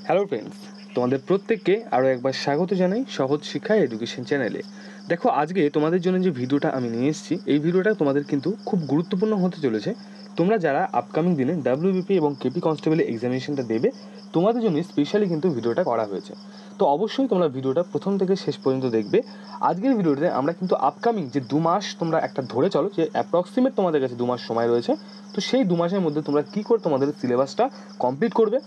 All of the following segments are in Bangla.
হ্যালো ফ্রেন্ডস, তোমাদের প্রত্যেককে আরও একবার স্বাগত জানাই সহজ শিক্ষা এডুকেশন চ্যানেলে। দেখো, আজকে তোমাদের জন্য যে ভিডিওটা আমি নিয়ে এসেছি, এই ভিডিওটা তোমাদের কিন্তু খুব গুরুত্বপূর্ণ হতে চলেছে। তোমরা যারা আপকামিং দিনে ডাব্লিউবিপি এবং কেপি কনস্টেবলের এক্সামিনেশনটা দেবে, তোমাদের জন্য স্পেশালি কিন্তু ভিডিওটা করা হয়েছে। তো অবশ্যই তোমরা ভিডিওটা প্রথম থেকে শেষ পর্যন্ত দেখবে। আজকের ভিডিওতে আমরা কিন্তু আপকামিং যে 2 মাস তোমরা একটা ধরে চলো, যে অ্যাপ্রক্সিমেট তোমাদের কাছে 2 মাস সময় রয়েছে, তো সেই 2 মাসের মধ্যে তোমরা কী করে তোমাদের সিলেবাসটা কমপ্লিট করবে।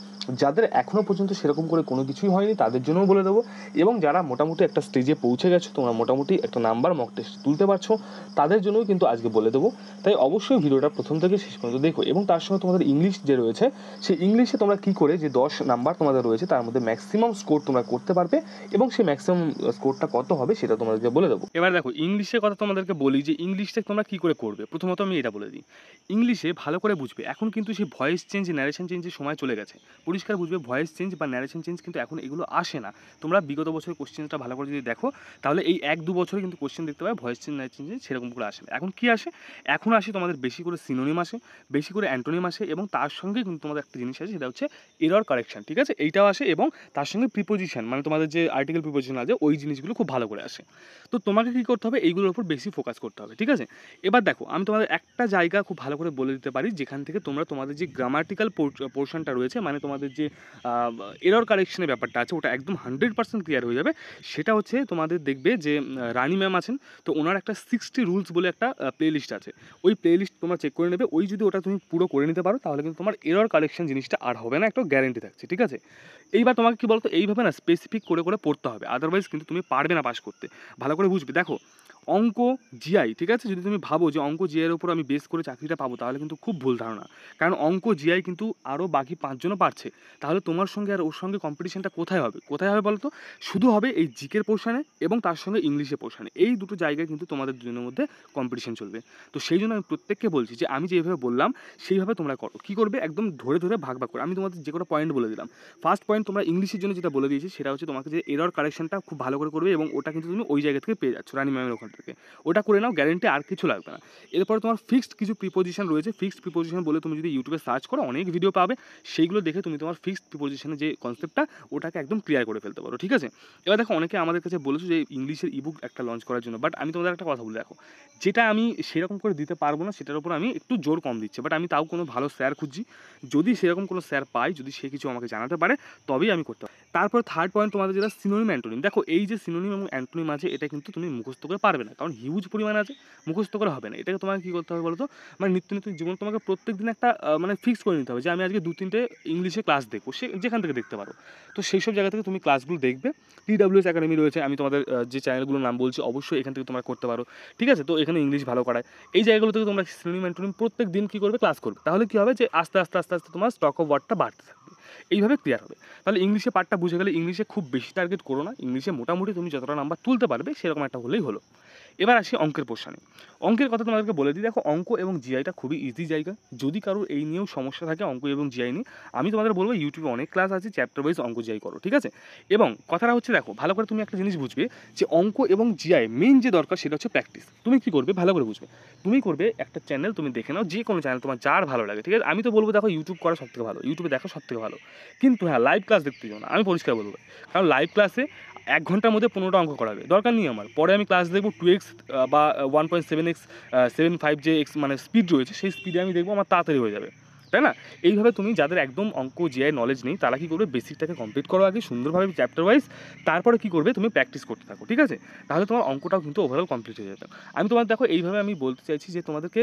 যাদের এখনও পর্যন্ত সেরকম করে কোনো কিছুই হয়নি তাদের জন্যও বলে দেবো, এবং যারা মোটামুটি একটা স্টেজে পৌঁছে গেছো, তোমরা মোটামুটি একটা নাম্বার মক টেস্ট তুলতে পারছো, তাদের জন্যও কিন্তু আজকে বলে দেবো। তাই অবশ্যই ভিডিওটা প্রথম থেকে শেষ পর্যন্ত দেখো। এবং তার সঙ্গে তোমাদের ইংলিশ যে রয়েছে, সেই ইংলিশে তোমরা কী করে যে 10 নাম্বার তোমাদের রয়েছে তার মধ্যে ম্যাক্সিমাম স্কোর তোমরা করতে পারবে, এবং সেই ম্যাক্সিমাম স্কোরটা কত হবে সেটা তোমাদেরকে বলে দেবো। এবার দেখো, ইংলিশের কথা তোমাদেরকে বলি যে ইংলিশটা তোমরা কী করে করবে। প্রথমত আমি এটা বলে দিই, ইংলিশে ভালো করে বুঝবে। এখন কিন্তু সেই ভয়েস চেঞ্জ, ন্যারেশন চেঞ্জের সময় চলে গেছে। পরিষ্কার বুঝবে, ভয়েস চেঞ্জ বা ন্যারেশন চেঞ্জ কিন্তু এখন এগুলো আসে না। তোমরা বিগত বছরের কোশ্চেনটা ভালো করে যদি দেখো, তাহলে এই 1-2 বছরে কিন্তু কোশ্চেন দেখতে পাবে ভয়েস চেঞ্জ, ন্যারেশন চেঞ্জ সেরকম করে আসে না। এখন কী আসে? এখন আসে তোমাদের বেশি করে সিনোনিম আসে, বেশি করে অ্যান্টোনিম আসে, এবং তার সঙ্গে কিন্তু তোমাদের একটা জিনিস আছে, সেটা হচ্ছে এরর কারেকশন। ঠিক আছে, এইটাও আসে, এবং তার সঙ্গে প্রিপোজিশন, মানে তোমাদের যে আর্টিকেল প্রিপোজিশন আছে, ওই জিনিসগুলো খুব ভালো করে আসে। তো তোমাকে কী করতে হবে? এইগুলোর উপর বেশি ফোকাস করতে হবে। ঠিক আছে, এবার দেখো, আমি তোমাদের একটা জায়গা খুব ভালো করে বলে দিতে পারি, যেখান থেকে তোমরা তোমাদের যে গ্রামাটিক্যাল পোর্শনটা রয়েছে, মানে তোমাদের যে এরর কারেকশনের ব্যাপারটা আছে, ওটা একদম 100% ক্লিয়ার হয়ে যাবে। সেটা হচ্ছে তোমাদের দেখবে যে রানী ম্যাম আছেন, তো ওনার একটা 60 রুলস বলে একটা প্লেলিস্ট আছে। ওই প্লেলিস্ট তোমরা চেক করে নেবে। ওই যদি ওটা তুমি পুরো করে নিতে পারো, তাহলে কিন্তু তোমার এরর কারেকশন জিনিসটা আর হবে না, একটা গ্যারেন্টি থাকছে। ঠিক আছে, এইবার তোমাকে কী বলতো, এইভাবে না স্পেসিফিক করে করে পড়তে হবে, আদারওয়াইজ কিন্তু তুমি পারবে না পাস করতে। ভালো করে বুঝবে। দেখো, অঙ্ক, জিআই, ঠিক আছে, যদি তুমি ভাবো যে অঙ্ক জিআইয়ের উপর আমি বেস করে চাকরিটা পাবো, তাহলে কিন্তু খুব ভুল ধারণা। কারণ অঙ্ক জিআই কিন্তু আরও বাকি 5জনও পারছে। তাহলে তোমার সঙ্গে আর ওর সঙ্গে কম্পিটিশনটা কোথায় হবে? কোথায় হবে বলো তো? শুধু হবে এই জিকের পোর্শনে এবং তার সঙ্গে ইংলিশের পোর্শনে। এই দুটো জায়গায় কিন্তু তোমাদের দুজনের মধ্যে কম্পিটিশন চলবে। তো সেই জন্য আমি প্রত্যেককে বলছি যে আমি যেভাবে বললাম সেইভাবে তোমরা করো। কী করবে? একদম ধরে ধরে ভাগ ভাগ করে আমি তোমাদের যে কোনো পয়েন্ট বলে দিলাম। ফার্স্ট পয়েন্ট, তোমরা ইংলিশের জন্য যেটা বলে দিয়েছি, সেটা হচ্ছে তোমাকে যে এরর কারেকশনটা খুব ভালো করে করবে, এবং ওটা কিন্তু তুমি ওই জায়গা থেকে পেয়ে যাচ্ছ, রানী ম্যামের ওখান থেকে। ওটা করে নাও, গ্যারেন্টি, আর কিছু লাগবে না। এরপরে তোমার ফিক্সড কিছু প্রিপোজিশন রয়েছে। ফিক্সড প্রিপোজিশন বলে তুমি যদি ইউটিউবে সার্চ করো, অনেক ভিডিও পাবে। সেইগুলো দেখে তুমি তোমার ফিক্সড প্রিপোজিশনের যে কনসেপ্টটা, ওটাকে একদম ক্লিয়ার করে ফেলতে পারো। ঠিক আছে, এবার দেখো, অনেকে আমাদের কাছে বলেছো যে ইংলিশের ইবুক একটা লঞ্চ করার জন্য, বাট আমি তোমাদের একটা কথা বলে দেখো, যেটা আমি সেরকম করে দিতে পারবো না, সেটার উপর আমি একটু জোর কম দিচ্ছি। বাট আমি তাও কোনো ভালো স্যার খুঁজছি। যদি সেরকম কোনো স্যার পাই, যদি সে কিছু আমাকে জানাতে পারে, তবেই আমি করতে পারি। তারপর থার্ড পয়েন্ট, তোমাদের যেটা সিনোনিম অ্যান্টোনিম। দেখো, এই যে সিনোনিম এবং অ্যান্টোনিম আছে, এটা কিন্তু তুমি মুখস্থ করে পারবে না, কারণ হিউজ পরিমাণে আছে, মুখস্থ করে হবে না। এটাকে তোমাকে কী করতে হবে বলো তো? মানে নিত্য নতুন জীবন তোমাকে প্রত্যেক দিন একটা মানে ফিক্স করে নিতে হবে যে আমি আজকে 2-3টে ইংলিশে ক্লাস দেখবো, সে যেখান থেকে দেখতে পারো। তো সেই সব জায়গা থেকে তুমি ক্লাসগুলো দেখবে। TWS একাডেমি রয়েছে, আমি তোমাদের যে চ্যানেলগুলোর নাম বলছি, অবশ্যই এখান থেকে তোমরা করতে পারো। ঠিক আছে, তো এখানে ইংলিশ ভালো করায়। এই জায়গাগুলো থেকে তোমরা সিনোনিম অ্যান্টোনিম প্রত্যেক দিন কী করবে? ক্লাস করবে। তাহলে কী হবে? যে আস্তে আস্তে আস্তে আস্তে তোমার স্টক অফ ওয়ার্ডটা বাড়তে থাকবে। এইভাবে ক্লিয়ার হবে। তাহলে ইংলিশে পার্টটা বুঝে গেলে, ইংলিশে খুব বেশি টার্গেট করো না। ইংলিশে মোটামুটি তুমি যতটা নাম্বার তুলতে পারবে, সেরকম একটা হলেই হলো। এবার আসি অঙ্কের পোর্শনে। অঙ্কের কথা তোমাদেরকে বলে দিই। দেখো, অঙ্ক এবং জিআইটা খুবই ইজি জায়গা। যদি কারোর এই নিয়েও সমস্যা থাকে, অঙ্ক এবং জিআই নিয়ে, আমি তোমাদের বলবো ইউটিউবে অনেক ক্লাস আছে, চ্যাপ্টার ওয়াইজ অঙ্ক জিআই করো। ঠিক আছে, এবং কথাটা হচ্ছে, দেখো, ভালো করে তুমি একটা জিনিস বুঝবে যে অঙ্ক এবং জিআই মেইন যে দরকার, সেটা হচ্ছে প্র্যাকটিস। তুমি কী করবে? ভালো করে বুঝবে। তুমি করবে একটা চ্যানেল, তুমি দেখে নাও, যে কোনো চ্যানেল তোমার যার ভালো লাগে। ঠিক আছে, আমি তো বলবো দেখো, ইউটিউব করা সবথেকে ভালো, ইউটিউবে দেখা সবথেকে ভালো। কিন্তু হ্যাঁ, লাইভ ক্লাস দেখতে যাও না, আমি পরিষ্কার বলবো। কারণ লাইভ ক্লাসে 1 ঘন্টার মধ্যে 15টা অঙ্ক করাবে, দরকার নেই আমার। পরে আমি ক্লাস দেখবো 2x বা 1.7x 75 যে এক্স মানে স্পিড রয়েছে, সেই স্পিডে আমি দেখবো আমার তাড়াতাড়ি হয়ে যাবে, তাই না? এইভাবে তুমি যাদের একদম অঙ্ক জিআই নলেজ নেই, তারা কী করবে? বেসিকটাকে কমপ্লিট করো আগে সুন্দরভাবে চ্যাপ্টার ওয়াইজ। তারপরে কী করবে? তুমি প্র্যাকটিস করতে থাকো। ঠিক আছে, তাহলে তোমার অঙ্কটাও কিন্তু ওভারঅল কমপ্লিট হয়ে যাবে। আমি তোমার দেখো, এইভাবে আমি বলতে চাইছি যে তোমাদেরকে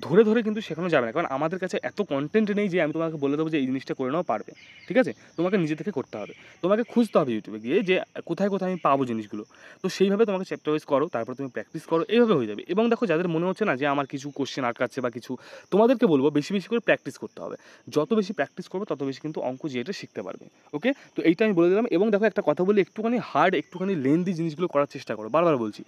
ধরে ধরে কিন্তু শেখানো যাবে না, কারণ আমাদের কাছে এত কন্টেন্ট নেই যে আমি তোমাকে বলে দেবো যে এই জিনিসটা করে নাও, পারবে। ঠিক আছে, তোমাকে নিজে থেকে করতে হবে। তোমাকে খুঁজতে হবে ইউটিউবে গিয়ে যে কোথায় কোথায় আমি পাবো জিনিসগুলো। তো সেইভাবে তোমাকে চ্যাপ্টার ওয়াইজ করো, তারপর তুমি প্র্যাকটিস করো, এইভাবে হয়ে যাবে। এবং দেখো, যাদের মনে হচ্ছে না যে আমার কিছু কোশ্চেন আটকাচ্ছে বা কিছু, তোমাদেরকে বলবো বেশি বেশি করে প্র্যাকটিস করতে হবে। যত বেশি প্র্যাকটিস করবে, তত বেশি কিন্তু অঙ্ক জিআইটা শিখতে পারবে। ওকে, তো এইটা আমি বলে দিলাম। এবং দেখো, একটা কথা বলি, একটুখানি হার্ড, একটুখানি লেন্দি জিনিসগুলো করার চেষ্টা করো। বারবার বলছি,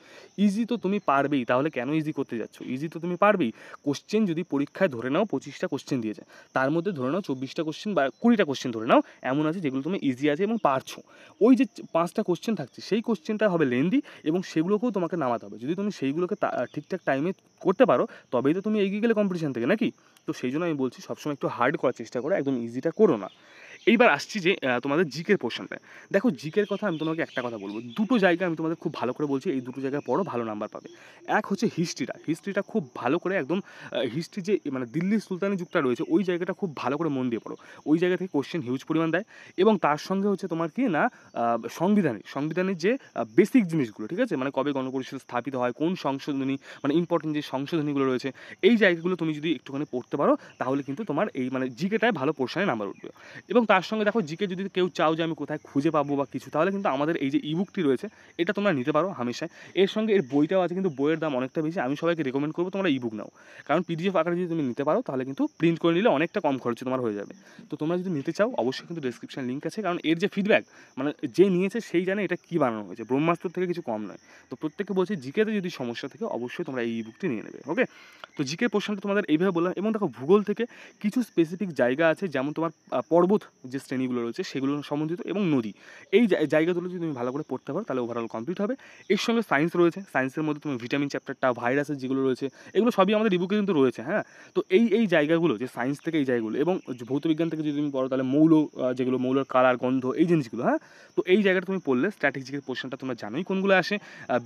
ইজি তো তুমি পারবেই, তাহলে কেন ইজি করতে যাচ্ছ? ইজি তো তুমি পারবেই। কোশ্চেন যদি পরীক্ষায় ধরে নাও 25টা কোশ্চেন দিয়েছে, তার মধ্যে ধরে নাও 24টা কোশ্চেন বা 20টা কোশ্চেন ধরে নাও এমন আছে যেগুলো তুমি ইজি আছে এবং পারছো। ওই যে 5টা কোশ্চেন থাকছে, সেই কোশ্চেনটা হবে লেন্দি, এবং সেগুলোকেও তোমাকে নামাতে হবে। যদি তুমি সেইগুলোকে ঠিকঠাক টাইমে করতে পারো, তবেই তো তুমি এগিয়ে গেলে কম্পিটিশন থেকে, নাকি? তো সেই জন্য আমি বলছি, সবসময় একটু হার্ড করার চেষ্টা করো, একদম ইজিটা করো না। এইবার আসছি যে তোমাদের জিকের পোর্শনটা। দেখো জিকের কথা আমি তোমাকে একটা কথা বলবো, দুটো জায়গা আমি তোমাদের খুব ভালো করে বলছি, এই দুটো জায়গায় পড়ো, ভালো নাম্বার পাবে। এক হচ্ছে হিস্ট্রিটা খুব ভালো করে একদম হিস্ট্রি যে মানে দিল্লির সুলতানি যুগটা রয়েছে ওই জায়গাটা খুব ভালো করে মন দিয়ে পড়ো। ওই জায়গা থেকে কোশ্চেন হিউজ পরিমাণ দেয়। এবং তার সঙ্গে হচ্ছে তোমার কি না সংবিধানের যে বেসিক জিনিসগুলো, ঠিক আছে, মানে কবে গণপরিষদ স্থাপিত হয়, কোন সংশোধনী, মানে ইম্পর্টেন্ট যে সংশোধনীগুলো রয়েছে, এই জায়গাগুলো তুমি যদি একটুখানি পড়তে পারো তাহলে কিন্তু তোমার এই মানে জিকেটায় ভালো পোর্শনে নাম্বার উঠবে। এবং তার সঙ্গে দেখো জিকে যদি কেউ চাও যে আমি কোথায় খুঁজে পাবো বা কিছু, তাহলে কিন্তু আমাদের এই যে ইবুকটি রয়েছে এটা তোমরা নিতে পারো হামেশায়। এর সঙ্গে এর বইটাও আছে, কিন্তু বইয়ের দাম অনেকটা বেশি। আমি সবাইকে রেকমেন্ড করবো তোমরা ইবুক নাও, কারণ পিডিএফ আকারে যদি তুমি নিতে পারো তাহলে কিন্তু প্রিন্ট করে নিলে অনেকটা কম খরচে তোমার হয়ে যাবে। তো তোমরা যদি নিতে চাও অবশ্যই কিন্তু ডেসক্রিপশন লিঙ্ক আছে, কারণ এর যে ফিডব্যাক মানে যে নিয়েছে সেই জানে এটা কী বানানো হয়েছে, ব্রহ্মাস্ত্র থেকে কিছু কম নয়। তো প্রত্যেককে বলছি জিকেতে যদি সমস্যা থাকে অবশ্যই তোমরা এই ইবুকটি নিয়ে নেবে। ওকে, তো জিকে পোর্শনটা তোমাদের এইভাবে বললাম। এবং দেখো ভূগোল থেকে কিছু স্পেসিফিক জায়গা আছে, যেমন তোমার পর্বত যে শ্রেণীগুলো রয়েছে সেগুলো সম্বন্ধিত এবং নদী, এই জায়গাগুলো যদি তুমি ভালো করে পড়তে পারো তাহলে ওভারঅল কমপ্লিট হবে। এর সঙ্গে সায়েন্স রয়েছে, সায়েন্সের মধ্যে তুমি ভিটামিন চ্যাপ্টারটা, ভাইরাসের যেগুলো রয়েছে এগুলো সবই আমাদের ইবুকে কিন্তু রয়েছে। হ্যাঁ, তো এই জায়গাগুলো যে সায়েন্স থেকে এই জায়গাগুলো, এবং ভৌতবিজ্ঞান থেকে যদি তুমি পড়ো তাহলে যেগুলো মৌলর কালার, গন্ধ, এই জিনিসগুলো। হ্যাঁ, তো এই জায়গাটা তুমি পড়লে স্ট্র্যাটেজিকের পোর্শনটা তোমরা জানোই কোনগুলো আসে।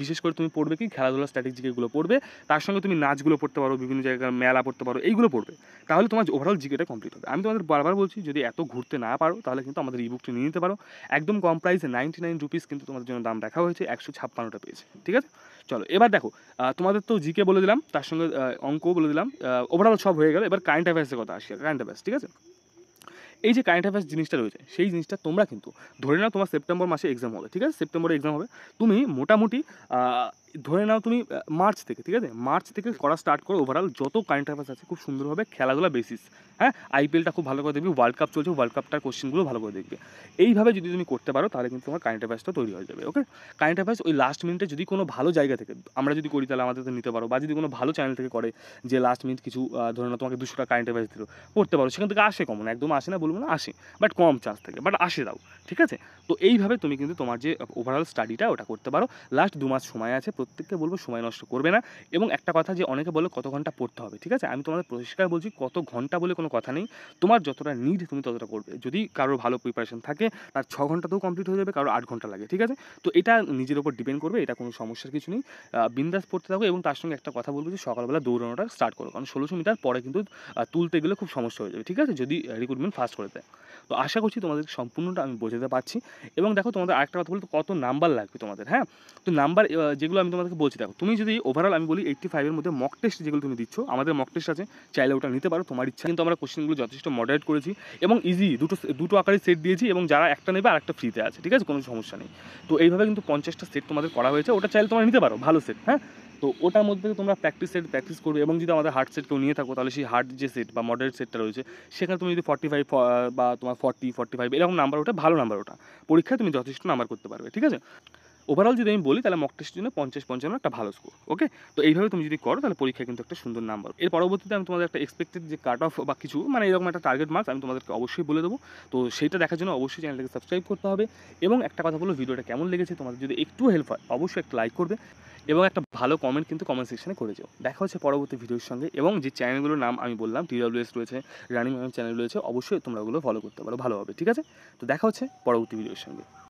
বিশেষ করে তুমি পড়বে কি খেলাধুলা স্ট্র্যাটেজিকেগুলো পড়বে, তার সঙ্গে তুমি নাচগুলো পড়তে পারো, বিভিন্ন জায়গার মেলা পড়তে পারো, এইগুলো পড়বে, তাহলে তোমার ওভারঅল জিকেটা কমপ্লিট হবে। আমি তোমাদের বারবার বলছি যদি এত ঘুরতে না পারো তাহলে কিন্তু আমাদের ইবুকটি নিয়ে নিতে পারো, একদম কম প্রাইসে 99 রুপিস কিন্তু তোমাদের জন্য দাম রাখা হয়েছে, 156টা পেয়েছে। ঠিক আছে, চলো এবার দেখো তোমাদের তো জিকে বলে দিলাম, তার সঙ্গে অঙ্কও বলে দিলাম, ওভারঅল সব হয়ে গেল। এবার কারেন্ট অ্যাফেয়ার্সের কথা আসি, কারেন্ট অ্যাফেয়ার্স। ঠিক আছে, এই যে কারেন্ট অ্যাফেয়ার্স জিনিসটা রয়েছে সেই জিনিসটা তোমরা কিন্তু ধরে নাও তোমার সেপ্টেম্বর মাসে এক্সাম হবে। ঠিক আছে, সেপ্টেম্বরে এক্সাম হবে, তুমি মোটামুটি ধরে নাও তুমি মার্চ থেকে, ঠিক আছে, মার্চ থেকে করা স্টার্ট করো। ওভারঅল যত কারেন্ট অ্যাফেয়ার্স আছে খুব সুন্দরভাবে খেলাধুলা বেসিস, হ্যাঁ, আইপিএলটা খুব ভালো করে দেখবি, ওয়ার্ল্ড কাপ চলছে, ওয়ার্ল্ড কাপটার কোশ্চেনগুলো ভালো করে দেখবে। এইভাবে যদি তুমি করতে পারো তাহলে কিন্তু তোমার কারেন্ট অ্যাফেয়ার্সটা তৈরি হয়ে যাবে। ওকে, কারেন্ট অ্যাফেয়ার্স ওই লাস্ট মিনিটে যদি কোনো ভালো জায়গা থেকে আমরা যদি করি তাহলে আমাদের তো নিতে পারো, বা যদি কোনো ভালো চ্যানেল থেকে করে যে লাস্ট মিনিট কিছু ধরে নাও তোমাকে 200টা কারেন্ট অ্যাফেয়ার্স দিল, পড়তে পারো, সেখান থেকে আসে কমন, একদম আসে না বলবো না, আসে, বাট কম চান্স থাকে, বাট আসে দাও। ঠিক আছে, তো এইভাবে তুমি কিন্তু তোমার যে ওভারঅল স্টাডিটা ওটা করতে পারো। লাস্ট 2 মাস সময় আছে, প্রত্যেককে বলবো সময় নষ্ট করবে না। এবং একটা কথা যে অনেকে বলে কত ঘন্টা পড়তে হবে, ঠিক আছে, আমি তোমাদের পরিষ্কার বলছি কত ঘন্টা বলে কোনো কথা নেই, তোমার যতটা নিড তুমি ততটা করবে। যদি কারোর ভালো প্রিপারেশন থাকে তার 6 ঘন্টাতেও কমপ্লিট হয়ে যাবে, কারোর 8 ঘন্টা লাগে। ঠিক আছে, তো এটা নিজের ওপর ডিপেন্ড করবে, এটা কোনো সমস্যার কিছু নেই। বিন্দাস পড়তে থাকো। এবং তার সঙ্গে একটা কথা বলবো যে সকালবেলা দৌড়ানোটা স্টার্ট করো, কারণ 1600 মিটার পরে কিন্তু তুলতে গেলে খুব সমস্যা হয়ে যাবে। ঠিক আছে, যদি রিক্রুটমেন্ট ফাস্ট করে দেয়। তো আশা করছি তোমাদের সম্পূর্ণটা আমি বোঝাতে পারছি। এবং দেখো তোমাদের আরেকটা কথা বলতে, কত নাম্বার লাগবে তোমাদের। হ্যাঁ, তো নাম্বার যেগুলো আমি তোমাদেরকে বলছি, দেখো তুমি যদি ওভারঅল আমি বলি 85 মধ্যে মক টেস্ট যেগুলো তুমি দিচ্ছ, আমাদের মক টেস্ট আছে, চাইলে ওটা নিতে পারো তোমার ইচ্ছা। কিন্তু আমরা কোশ্চেনগুলো যথেষ্ট মডারেট করেছি এবং ইজি দুটো আকারে সেট দিয়েছি, এবং যারা একটা নেবে আর একটা ফ্রিতে আছে। ঠিক আছে, কোনো সমস্যা নেই। তো এইভাবে কিন্তু 50টা সেট তোমাদের করা হয়েছে, ওটা চাইলে তোমরা নিতে পারো ভালো সেট। হ্যাঁ, তো ওটার মধ্যে তোমরা প্র্যাকটিস করবে। এবং যদি আমাদের হার্ড সেট কেউ নিয়ে থাকো তাহলে সেই হার্ড যে সেট বা মডারেট সেটটা রয়েছে সেখানে তুমি যদি 45 বা তোমার 45 এরকম নাম্বার ওঠে, ভালো নাম্বার ওঠা, পরীক্ষায় তুমি যথেষ্ট নাম্বার করতে পারবে। ঠিক আছে, ওভারঅল যদি আমি বলি তাহলে মক টেস্টের জন্য 50-55 একটা ভালো স্কোর। ওকে, তো এইভাবে তুমি যদি করো তাহলে পরীক্ষায় কিন্তু একটা সুন্দর নাম্বার। এর পরবর্তীতে আমি তোমাদের একটা এক্সপেক্টেড যে কাট অফ বা কিছু মানে এরকম একটা টার্গেট মার্কস আমি তোমাদেরকে অবশ্যই বলে দেবো। তো সেইটা দেখার জন্য অবশ্যই চ্যানেলটাকে সাবস্ক্রাইব করতে হবে। এবং একটা কথা বলো, ভিডিওটা কেমন লেগেছে, তোমাদের যদি একটু হেল্প হয় অবশ্যই একটা লাইক করবে এবং একটা ভালো কমেন্ট কিন্তু কমেন্ট সেকশনে করে যাও। দেখা হচ্ছে পরবর্তী ভিডিওর সঙ্গে। এবং যে চ্যানেলগুলোর নাম আমি বললাম, TWS রয়েছে, রানিং চ্যানেল রয়েছে, অবশ্যই তোমরা ওগুলো ফলো করতে পারো, ভালো হবে। ঠিক আছে, তো দেখা হচ্ছে পরবর্তী ভিডিওর সঙ্গে।